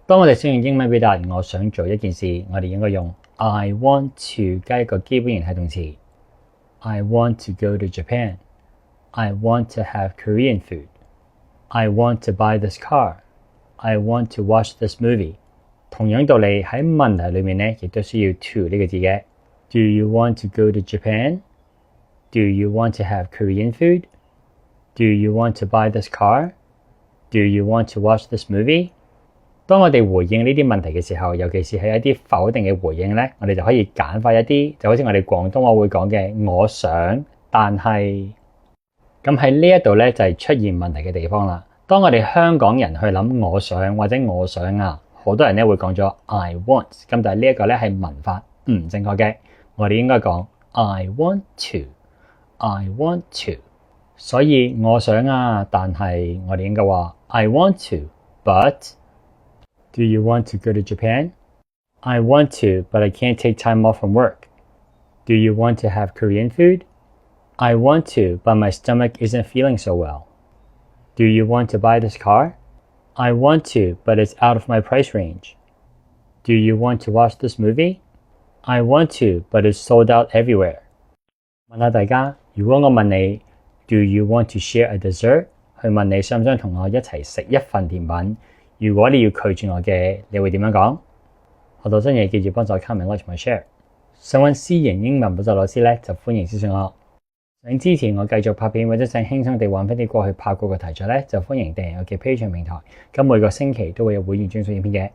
當我哋想用英文表達我想做一件事，我哋應該用 I want to 加一個基本形態動詞。I want to go to Japan. I want to have Korean food. I want to buy this car. I want to watch this movie. 同樣道理喺問題裏面呢，亦都需要 to 呢個字嘅。Do you want to go to Japan? Do you want to have Korean food? Do you want to buy this car? Do you want to watch this movie? 當我哋回應呢啲問題嘅時候，尤其是係一啲否定嘅回應呢，我哋就可以簡化一啲，就好似我哋廣東話會講嘅我想，但係咁喺呢一度呢，就係出現問題嘅地方啦。當我哋香港人去諗我想或者我想啊，好多人呢會講咗 I want， 咁但係呢一個呢係文法唔正確嘅，我哋應該講 I want to， I want to。所以我想啊，但係我哋應該話 I want to, but do you want to go to Japan? I want to, but I can't take time off from work. Do you want to have Korean food? I want to, but my stomach isn't feeling so well. Do you want to buy this car? I want to, but it's out of my price range. Do you want to watch this movie? I want to, but it's sold out everywhere. 問下大家，如果我問你 Do you want to share a dessert? 去問你想唔想同我一齊食一份甜品？如果你要拒絕我嘅，你會點樣講？學到新嘢記住幫手 comment、like 同埋 share。想揾私營英文補習老師呢，就歡迎私信我。想支持我繼續拍片或者想輕鬆地揾翻啲過去拍過嘅題材呢，就歡迎訂閱我嘅 Patreon 平台。咁每個星期都會有會員專屬影片嘅。